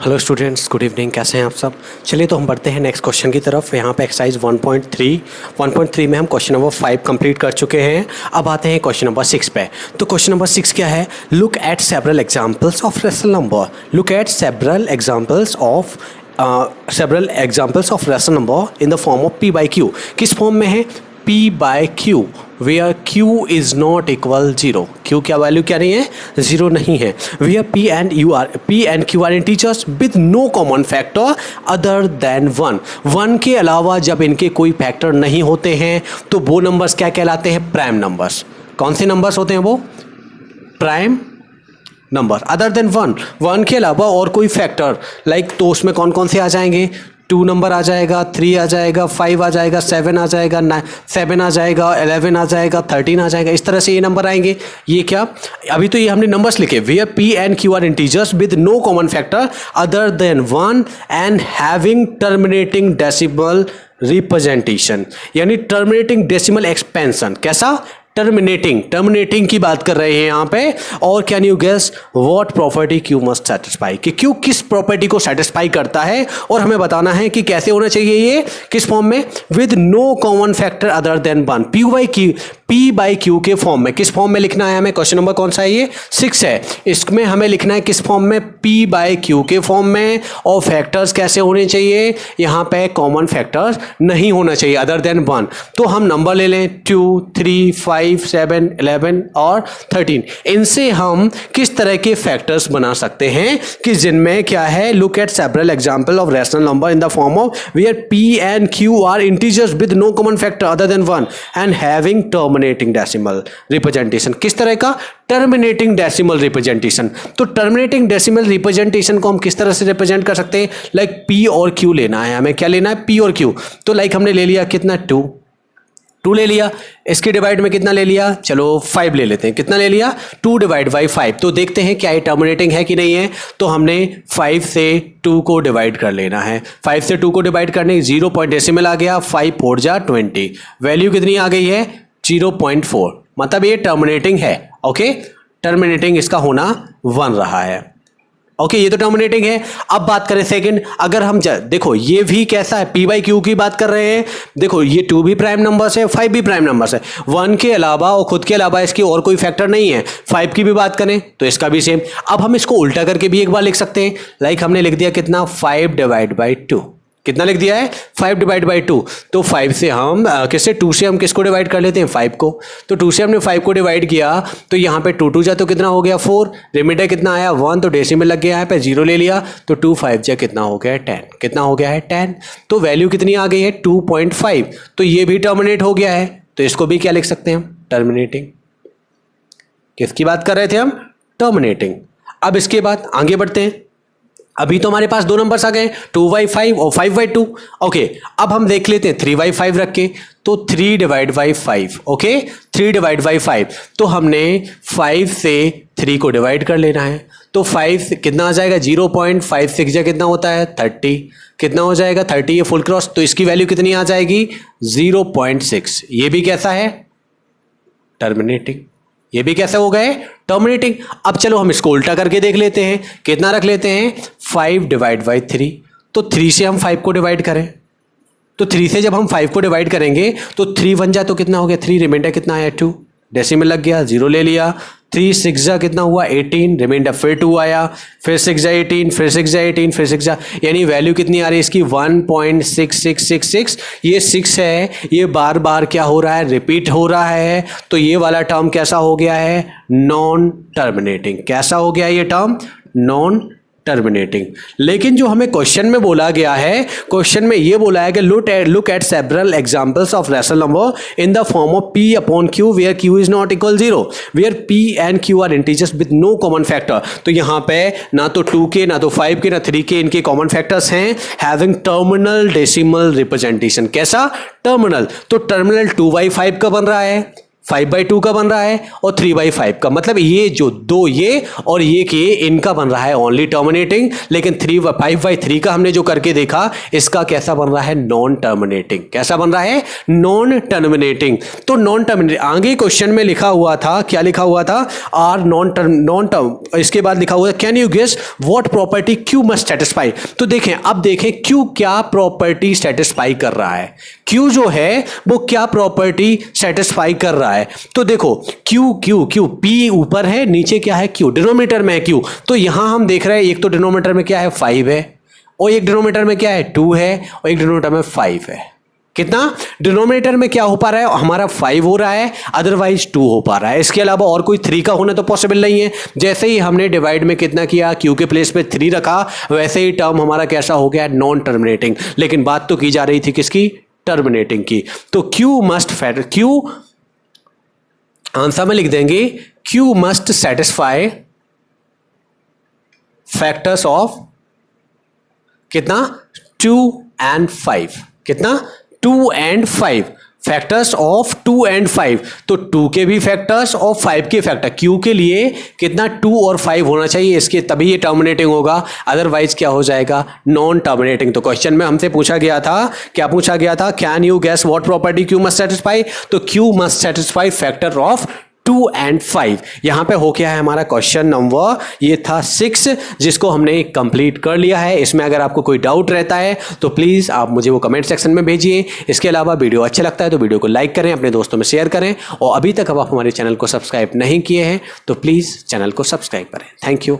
Hello students, good evening. कैसे हैं आप सब? चलिए तो हम बढ़ते हैं नेक्स्ट क्वेश्चन की तरफ। यहाँ पे एक्सरसाइज 1.3 में हम क्वेश्चन नंबर 5 कंप्लीट कर चुके हैं। अब आते हैं क्वेश्चन नंबर 6 पे। तो क्वेश्चन नंबर 6 क्या है? Look at several examples of rational number. Look at several examples of rational number in the form of p by q. किस फॉर्म में है? p by q where q is not equal 0। q क्या value क्या नहीं है? 0 नहीं है। Where p and q are integers with no common factor other than 1। 1 के अलावा जब इनके कोई फैक्टर नहीं होते हैं तो वो नंबर्स क्या कहलाते हैं? Prime numbers. कौन से नंबर्स होते हैं वो? Prime number. अदर देन 1 के अलावा और कोई फैक्टर लाइक तो उसमें कौन कौन से आ जाएंगे? 2 नंबर आ जाएगा, 3 आ जाएगा, 5 आ जाएगा, 7 आ जाएगा, 7 आ जाएगा, 11 आ जाएगा, 13 आ जाएगा। इस तरह से ये नंबर आएंगे। ये क्या? अभी तो ये हमने नंबर्स लिखे। Where p and q are integers with no common factor other than 1 and having terminating decimal representation, यानी टर्मिनेटिंग डेसिमल एक्सपेंशन। कैसा? टर्मिनेटिंग की बात कर रहे हैं यहाँ पे। और can you guess what property Q must satisfy, कि क्यू किस प्रॉपर्टी को सेटिस्फाई करता है, और हमें बताना है कि कैसे होना चाहिए ये, किस फॉर्म में? With no common factor other than 1। p by q के फॉर्म में। किस फॉर्म में लिखना है हमें? क्वेश्चन नंबर कौन सा है? ये 6 है। इसमें हमें लिखना है किस फॉर्म में? p बाई क्यू के फॉर्म में। और फैक्टर्स कैसे होने चाहिए? यहाँ पे कॉमन फैक्टर्स नहीं होना चाहिए अदर देन 1। तो हम नंबर ले लें 2, 3, 5, 7, 11 और 13। इनसे हम किस तरह के फैक्टर्स बना सकते हैं कि जिनमें क्या है? Look at several example of rational number in the form of where p and q are integers with no common factor other than 1 and having terminating decimal representation. किस तरह का? Terminating decimal representation. तो terminating decimal representation को हम किस तरह से represent कर सकते हैं? लाइक p और q लेना है हमें। क्या लेना है? p और q। तो लाइक हमने ले लिया कितना? 2 ले लिया। इसके डिवाइड में कितना ले लिया? चलो 5 ले लेते हैं। कितना ले लिया? 2 डिवाइड बाई 5। तो देखते हैं क्या ये टर्मिनेटिंग है कि नहीं है। तो हमने 5 से 2 को डिवाइड कर लेना है। 5 से 2 को डिवाइड करने 0 पॉइंट डेसिमल आ गया। 5 4 जा 20। वैल्यू कितनी आ गई है? 0.4। मतलब ये टर्मिनेटिंग है। ओके, टर्मिनेटिंग इसका होना 1 रहा है। ओके, ये तो टर्मिनेटिंग है। अब बात करें सेकंड। अगर हम देखो ये भी कैसा है? p बाई क्यू की बात कर रहे हैं। देखो ये 2 भी प्राइम नंबर्स है, 5 भी प्राइम नंबर्स है। 1 के अलावा और खुद के अलावा इसकी और कोई फैक्टर नहीं है। 5 की भी बात करें तो इसका भी सेम। अब हम इसको उल्टा करके भी एक बार लिख सकते हैं। लाइक हमने लिख दिया कितना? 5 डिवाइड बाई 2। कितना लिख दिया है? 5 डिवाइड बाई 2। तो 5 से हम किससे? 2 से हम किसको डिवाइड कर लेते हैं? 5 को। तो 2 से हमने 5 को डिवाइड किया तो यहाँ पे 2 2 जा तो कितना हो गया? 4। रिमाइंडर कितना आया? 1। तो डेसिमल लग गया, यहाँ पे 0 ले लिया तो 2 5 जा कितना हो गया? 10। कितना हो गया है? 10। तो वैल्यू कितनी आ गई है? 2.5। तो ये भी टर्मिनेट हो गया है। तो इसको भी क्या लिख सकते हैं हम? टर्मिनेटिंग। किसकी बात कर रहे थे हम? टर्मिनेटिंग। अब इसके बाद आगे बढ़ते हैं। अभी तो हमारे पास 2 नंबर्स आ गए, 2/5 और 5/2। ओके, अब हम देख लेते हैं 3/5 रख के। तो 3 divide by 5। Okay, 3 divide by 5। तो हमने 5 से 3 को डिवाइड कर लेना है। तो 5 कितना आ जाएगा? 0.56 जा कितना होता है? 30। कितना हो जाएगा? 30। ये फुल क्रॉस। तो इसकी वैल्यू कितनी आ जाएगी? 0.6। ये भी कैसा है? टर्मिनेटिंग। ये भी कैसे हो गए? टर्मिनेटिंग। अब चलो हम इसको उल्टा करके देख लेते हैं। कितना रख लेते हैं? 5 डिवाइड बाई 3। तो 3 से हम 5 को डिवाइड करें तो 3 से जब हम 5 को डिवाइड करेंगे तो 3 1 जा तो कितना हो गया? 3। रिमाइंडर कितना आया? 2। डेसिमल लग गया, 0 ले लिया। 3 6 जा कितना हुआ? 18। रिमाइंडर फिर 2 आया, फिर 6 जा 18, फिर 6 जा 18, फिर 6 जा, यानी वैल्यू कितनी आ रही है इसकी? 1.6666। ये 6 है, ये बार बार क्या हो रहा है? रिपीट हो रहा है। तो ये वाला टर्म कैसा हो गया है? Non terminating. कैसा हो गया ये टर्म? Non terminating. लेकिन जो हमें क्वेश्चन में बोला गया है, क्वेश्चन में ये बोला है कि look at several examples of rational number in the form of p upon q where q is not equal 0, where p and q are integers with no common factor. तो यहाँ पे ना तो 2 के, ना तो 5 के, ना 3 के इनके कॉमन फैक्टर्स हैं। Having terminal decimal representation. कैसा? टर्मिनल। तो टर्मिनल 2/5 का बन रहा है, 5/2 का बन रहा है और 3/5 का, मतलब ये जो दो ये और ये के इनका बन रहा है ओनली टर्मिनेटिंग, लेकिन 5/3 का हमने जो करके देखा इसका कैसा बन रहा है, नॉन टर्मिनेटिंग। कैसा बन रहा है, नॉन टर्मिनेटिंग। तो नॉन टर्मिनेटिंग आगे क्वेश्चन में लिखा हुआ था, क्या लिखा हुआ था, आर नॉन टर्म, इसके बाद लिखा हुआ था can you guess what property Q must satisfy. तो देखें, अब देखें क्यू क्या प्रॉपर्टी सेटिस्फाई कर रहा है, क्यू जो है वो क्या प्रॉपर्टी सेटिस्फाई कर रहा है। तो देखो क्यू क्यू क्यू पी ऊपर है, नीचे क्या है, क्यू डिनोमिनेटर में है क्यू। तो यहां हम देख रहे हैं एक तो डिनोमिनेटर में क्या है, 5 है, और एक डिनोमिनेटर में क्या है, 2 है, और एक डिनोमिनेटर में 5 है। कितना डिनोमिनेटर में क्या हो पा रहा है, हमारा 5 हो रहा है, अदरवाइज 2 हो पा रहा है। इसके अलावा और कोई 3 का होना तो पॉसिबल नहीं है। जैसे ही हमने डिवाइड में कितना किया, क्यू के प्लेस पे 3 रखा, वैसे ही टर्म हमारा कैसा हो गया, नॉन टर्मिनेटिंग। लेकिन बात तो की जा रही थी किसकी, टर्मिनेटिंग की। तो क्यू मस्ट क्यू आंसर में लिख देंगे Q must satisfy factors of कितना, 2 and 5। कितना, 2 and 5, फैक्टर्स ऑफ 2 and 5। तो 2 के भी फैक्टर्स और 5 के फैक्टर, क्यू के लिए कितना 2 और 5 होना चाहिए, इसके तभी ये टर्मिनेटिंग होगा, अदरवाइज क्या हो जाएगा, नॉन टर्मिनेटिंग। तो क्वेश्चन में हमसे पूछा गया था, क्या पूछा गया था, can you guess what property Q must satisfy. तो Q must satisfy factor of 2 and 5। यहां पे हो गया है हमारा क्वेश्चन नंबर, ये था 6, जिसको हमने कंप्लीट कर लिया है। इसमें अगर आपको कोई डाउट रहता है तो प्लीज़ आप मुझे वो कमेंट सेक्शन में भेजिए। इसके अलावा वीडियो अच्छा लगता है तो वीडियो को लाइक करें, अपने दोस्तों में शेयर करें, और अभी तक अब आप हमारे चैनल को सब्सक्राइब नहीं किए हैं तो प्लीज़ चैनल को सब्सक्राइब करें। Thank you.